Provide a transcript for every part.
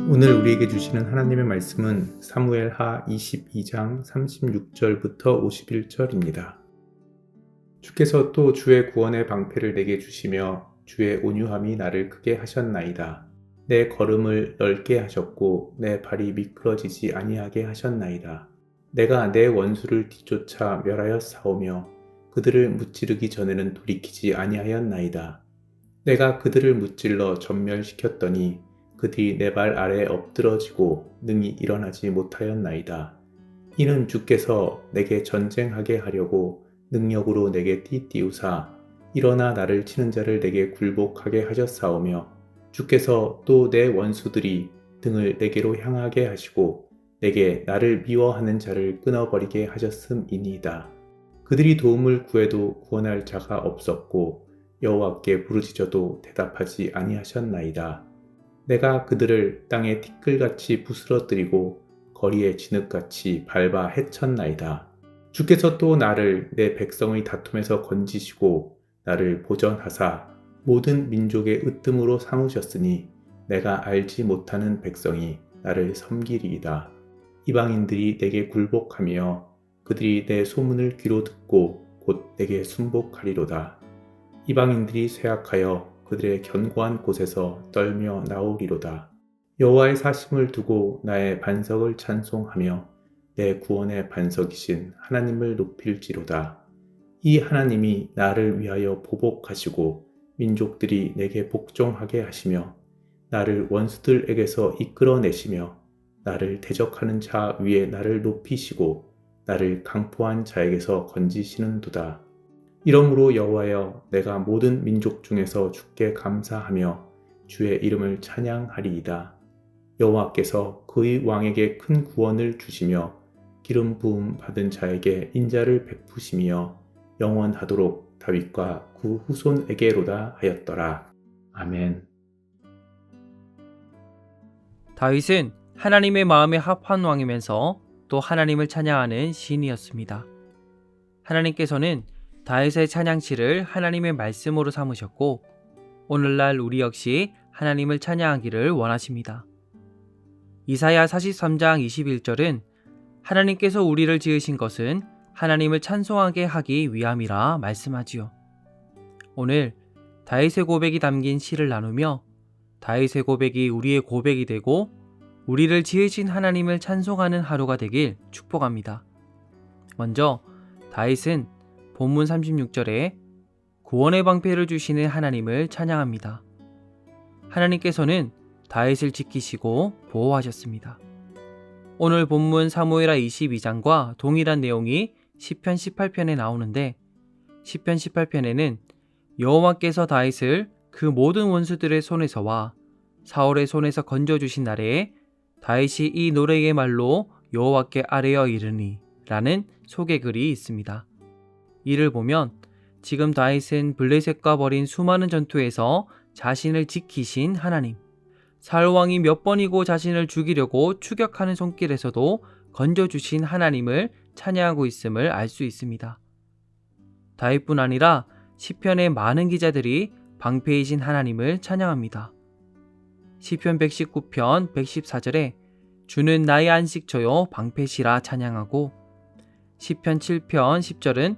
오늘 우리에게 주시는 하나님의 말씀은 사무엘하 22장 36절부터 51절입니다. 주께서 또 주의 구원의 방패를 내게 주시며 주의 온유함이 나를 크게 하셨나이다. 내 걸음을 넓게 하셨고 내 발이 미끄러지지 아니하게 하셨나이다. 내가 내 원수를 뒤쫓아 멸하였사오며 그들을 무찌르기 전에는 돌이키지 아니하였나이다. 내가 그들을 무찔러 전멸시켰더니 그들이 내 발 아래에 엎드러지고 능히 일어나지 못하였나이다. 이는 주께서 내게 전쟁하게 하려고 능력으로 내게 띠띠우사 일어나 나를 치는 자를 내게 굴복하게 하셨사오며 주께서 또 내 원수들이 등을 내게로 향하게 하시고 내게 나를 미워하는 자를 끊어버리게 하셨음이니이다. 그들이 도움을 구해도 구원할 자가 없었고 여호와께 부르짖어도 대답하지 아니하셨나이다. 내가 그들을 땅에 티끌같이 부스러뜨리고 거리에 진흙같이 밟아 해쳤나이다. 주께서 또 나를 내 백성의 다툼에서 건지시고 나를 보전하사 모든 민족의 으뜸으로 삼으셨으니 내가 알지 못하는 백성이 나를 섬기리이다. 이방인들이 내게 굴복하며 그들이 내 소문을 귀로 듣고 곧 내게 순복하리로다. 이방인들이 쇠약하여 그들의 견고한 곳에서 떨며 나오리로다. 여호와의 사심을 두고 나의 반석을 찬송하며 내 구원의 반석이신 하나님을 높일지로다. 이 하나님이 나를 위하여 보복하시고 민족들이 내게 복종하게 하시며 나를 원수들에게서 이끌어내시며 나를 대적하는 자 위에 나를 높이시고 나를 강포한 자에게서 건지시는도다. 이러므로 여호와여 내가 모든 민족 중에서 주께 감사하며 주의 이름을 찬양하리이다. 여호와께서 그의 왕에게 큰 구원을 주시며 기름 부음 받은 자에게 인자를 베푸시며 영원하도록 다윗과 그 후손에게로다 하였더라. 아멘. 다윗은 하나님의 마음에 합한 왕이면서 또 하나님을 찬양하는 시인이었습니다. 하나님께서는 다윗의 찬양시를 하나님의 말씀으로 삼으셨고 오늘날 우리 역시 하나님을 찬양하기를 원하십니다. 이사야 43장 21절은 하나님께서 우리를 지으신 것은 하나님을 찬송하게 하기 위함이라 말씀하지요. 오늘 다윗의 고백이 담긴 시를 나누며 다윗의 고백이 우리의 고백이 되고 우리를 지으신 하나님을 찬송하는 하루가 되길 축복합니다. 먼저 다윗은 본문 36절에 구원의 방패를 주시는 하나님을 찬양합니다. 하나님께서는 다윗을 지키시고 보호하셨습니다. 오늘 본문 사무엘하 22장과 동일한 내용이 시편 18편에 나오는데 시편 18편에는 여호와께서 다윗을 그 모든 원수들의 손에서와 사울의 손에서 건져주신 날에 다윗이 이 노래의 말로 여호와께 아뢰어 이르니 라는 소개글이 있습니다. 이를 보면 지금 다윗은 블레셋과 벌인 수많은 전투에서 자신을 지키신 하나님, 사울 왕이 몇 번이고 자신을 죽이려고 추격하는 손길에서도 건져주신 하나님을 찬양하고 있음을 알 수 있습니다. 다윗뿐 아니라 시편의 많은 기자들이 방패이신 하나님을 찬양합니다. 시편 119편 114절에 주는 나의 안식처요 방패시라 찬양하고 시편 7편 10절은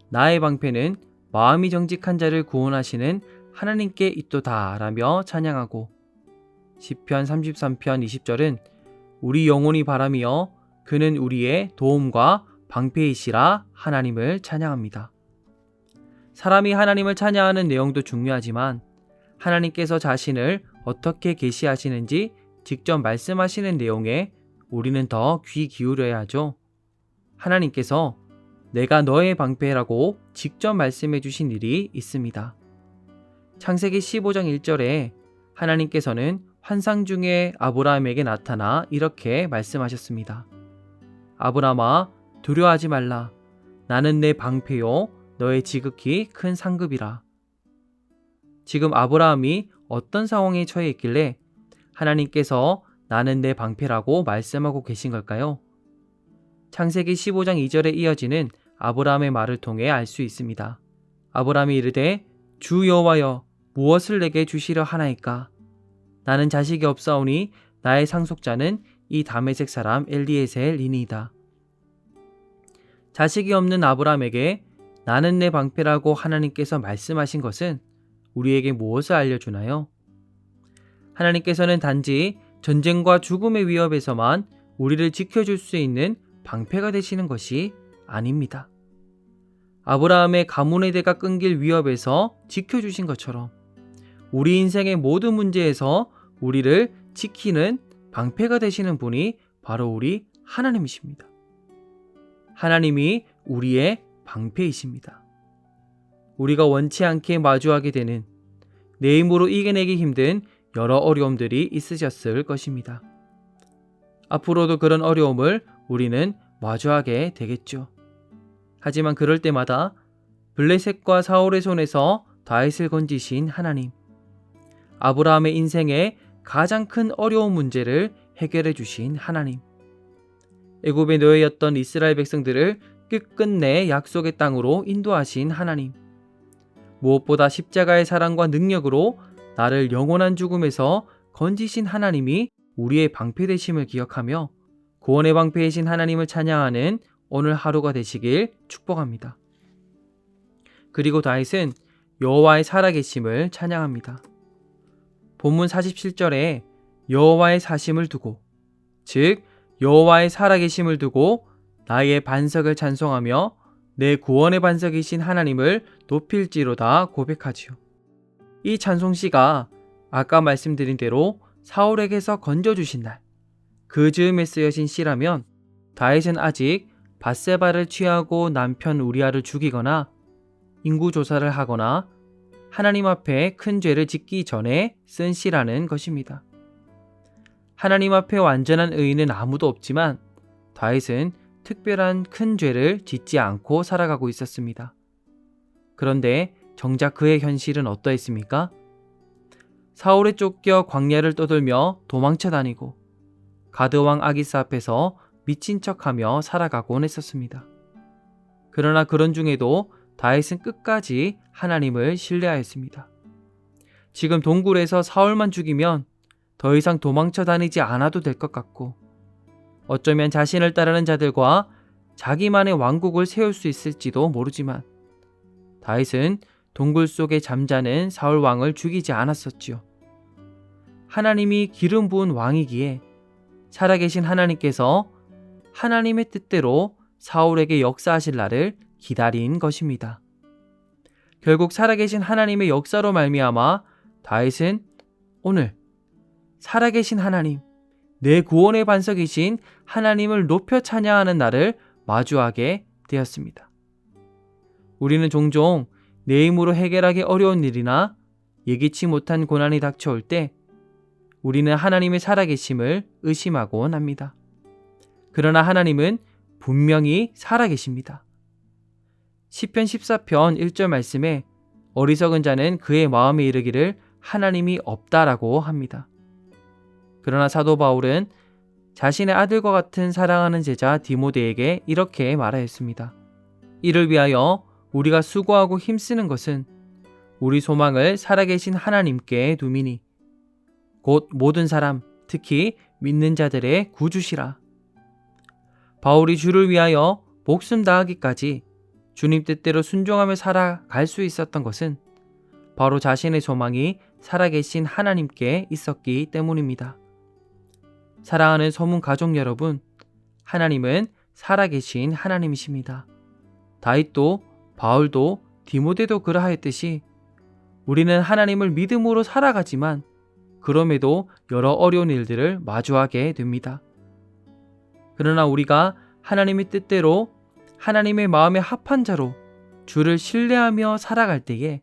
나의 방패는 마음이 정직한 자를 구원하시는 하나님께 있도다 라며 찬양하고 시편 33편 20절은 우리 영혼이 바라며 그는 우리의 도움과 방패이시라 하나님을 찬양합니다. 사람이 하나님을 찬양하는 내용도 중요하지만 하나님께서 자신을 어떻게 계시하시는지 직접 말씀하시는 내용에 우리는 더 귀 기울여야 하죠. 하나님께서 내가 너의 방패라고 직접 말씀해 주신 일이 있습니다. 창세기 15장 1절에 하나님께서는 환상 중에 아브라함에게 나타나 이렇게 말씀하셨습니다. 아브라함아 두려워하지 말라. 나는 내 방패요 너의 지극히 큰 상급이라. 지금 아브라함이 어떤 상황에 처해 있길래 하나님께서 나는 내 방패라고 말씀하고 계신 걸까요? 창세기 15장 2절에 이어지는 아브라함의 말을 통해 알 수 있습니다. 아브라함이 이르되 주 여호와여 무엇을 내게 주시려 하나이까? 나는 자식이 없사오니 나의 상속자는 이 다메섹 사람 엘리에셀이니이다. 자식이 없는 아브라함에게 나는 내 방패라고 하나님께서 말씀하신 것은 우리에게 무엇을 알려주나요? 하나님께서는 단지 전쟁과 죽음의 위협에서만 우리를 지켜줄 수 있는 방패가 되시는 것이 아닙니다. 아브라함의 가문의 대가 끊길 위협에서 지켜주신 것처럼 우리 인생의 모든 문제에서 우리를 지키는 방패가 되시는 분이 바로 우리 하나님이십니다. 하나님이 우리의 방패이십니다. 우리가 원치 않게 마주하게 되는 내 힘으로 이겨내기 힘든 여러 어려움들이 있으셨을 것입니다. 앞으로도 그런 어려움을 우리는 마주하게 되겠죠. 하지만 그럴 때마다 블레셋과 사울의 손에서 다윗을 건지신 하나님, 아브라함의 인생에 가장 큰 어려운 문제를 해결해 주신 하나님, 애굽의 노예였던 이스라엘 백성들을 끝끝내 약속의 땅으로 인도하신 하나님, 무엇보다 십자가의 사랑과 능력으로 나를 영원한 죽음에서 건지신 하나님이 우리의 방패 되심을 기억하며 구원의 방패이신 하나님을 찬양하는 오늘 하루가 되시길 축복합니다. 그리고 다윗은 여호와의 살아계심을 찬양합니다. 본문 47절에 여호와의 사심을 두고, 즉 여호와의 살아계심을 두고 나의 반석을 찬송하며 내 구원의 반석이신 하나님을 높일지로다 고백하지요. 이 찬송시가 아까 말씀드린 대로 사울에게서 건져주신 날, 그 즈음에 쓰여진 시라면 다윗은 아직 밧세바를 취하고 남편 우리아를 죽이거나 인구조사를 하거나 하나님 앞에 큰 죄를 짓기 전에 쓴 시라는 것입니다. 하나님 앞에 완전한 의인은 아무도 없지만 다윗은 특별한 큰 죄를 짓지 않고 살아가고 있었습니다. 그런데 정작 그의 현실은 어떠했습니까? 사울에 쫓겨 광야를 떠돌며 도망쳐 다니고 가드왕 아기스 앞에서 미친 척하며 살아가곤 했었습니다. 그러나 그런 중에도 다윗은 끝까지 하나님을 신뢰하였습니다. 지금 동굴에서 사울만 죽이면 더 이상 도망쳐 다니지 않아도 될 것 같고, 어쩌면 자신을 따르는 자들과 자기만의 왕국을 세울 수 있을지도 모르지만 다윗은 동굴 속에 잠자는 사울 왕을 죽이지 않았었지요. 하나님이 기름 부은 왕이기에 살아계신 하나님께서 하나님의 뜻대로 사울에게 역사하실 날을 기다린 것입니다. 결국 살아계신 하나님의 역사로 말미암아 다윗은 오늘 살아계신 하나님, 내 구원의 반석이신 하나님을 높여 찬양하는 날을 마주하게 되었습니다. 우리는 종종 내 힘으로 해결하기 어려운 일이나 예기치 못한 고난이 닥쳐올 때 우리는 하나님의 살아계심을 의심하곤 합니다. 그러나 하나님은 분명히 살아계십니다. 시편 14편 1절 말씀에 어리석은 자는 그의 마음에 이르기를 하나님이 없다라고 합니다. 그러나 사도 바울은 자신의 아들과 같은 사랑하는 제자 디모데에게 이렇게 말하였습니다. 이를 위하여 우리가 수고하고 힘쓰는 것은 우리 소망을 살아계신 하나님께 두미니 곧 모든 사람, 특히 믿는 자들의 구주시라. 바울이 주를 위하여 목숨 다하기까지 주님 뜻대로 순종하며 살아갈 수 있었던 것은 바로 자신의 소망이 살아계신 하나님께 있었기 때문입니다. 사랑하는 소문 가족 여러분, 하나님은 살아계신 하나님이십니다. 다윗도 바울도 디모데도 그러하였듯이 우리는 하나님을 믿음으로 살아가지만 그럼에도 여러 어려운 일들을 마주하게 됩니다. 그러나 우리가 하나님의 뜻대로 하나님의 마음에 합한 자로 주를 신뢰하며 살아갈 때에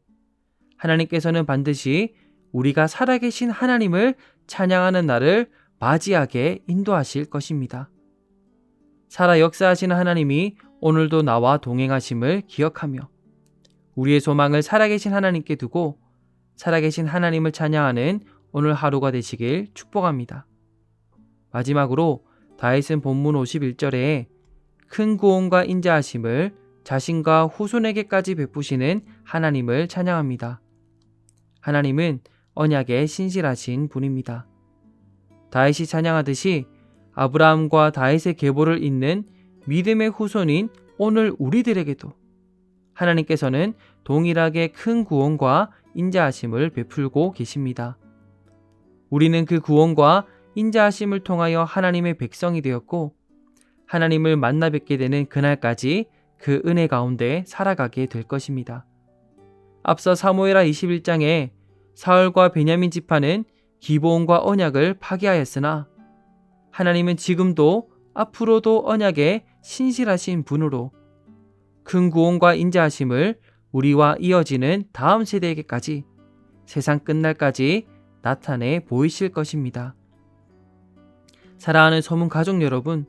하나님께서는 반드시 우리가 살아계신 하나님을 찬양하는 날을 맞이하게 인도하실 것입니다. 살아 역사하시는 하나님이 오늘도 나와 동행하심을 기억하며 우리의 소망을 살아계신 하나님께 두고 살아계신 하나님을 찬양하는 오늘 하루가 되시길 축복합니다. 마지막으로 다윗은 본문 51절에 큰 구원과 인자하심을 자신과 후손에게까지 베푸시는 하나님을 찬양합니다. 하나님은 언약에 신실하신 분입니다. 다윗이 찬양하듯이 아브라함과 다윗의 계보를 잇는 믿음의 후손인 오늘 우리들에게도 하나님께서는 동일하게 큰 구원과 인자하심을 베풀고 계십니다. 우리는 그 구원과 인자하심을 통하여 하나님의 백성이 되었고 하나님을 만나 뵙게 되는 그날까지 그 은혜 가운데 살아가게 될 것입니다. 앞서 사무엘하 21장에 사울과 베냐민 지파는 기브온과 언약을 파기하였으나 하나님은 지금도 앞으로도 언약에 신실하신 분으로 큰 구원과 인자하심을 우리와 이어지는 다음 세대에게까지 세상 끝날까지 나타내 보이실 것입니다. 사랑하는 소문 가족 여러분,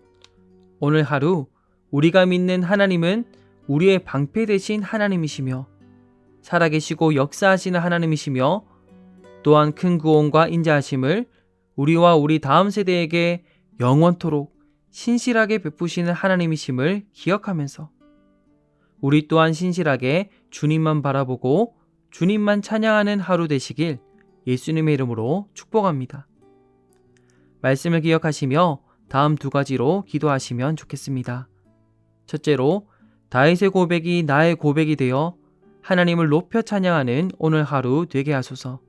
오늘 하루 우리가 믿는 하나님은 우리의 방패 되신 하나님이시며 살아계시고 역사하시는 하나님이시며 또한 큰 구원과 인자하심을 우리와 우리 다음 세대에게 영원토록 신실하게 베푸시는 하나님이심을 기억하면서 우리 또한 신실하게 주님만 바라보고 주님만 찬양하는 하루 되시길 예수님의 이름으로 축복합니다. 말씀을 기억하시며 다음 두 가지로 기도하시면 좋겠습니다. 첫째로 다윗의 고백이 나의 고백이 되어 하나님을 높여 찬양하는 오늘 하루 되게 하소서.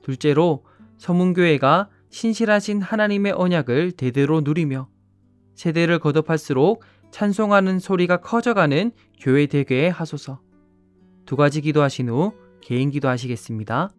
둘째로 서문교회가 신실하신 하나님의 언약을 대대로 누리며 세대를 거듭할수록 찬송하는 소리가 커져가는 교회 되게 하소서. 두 가지 기도하신 후 개인 기도하시겠습니다.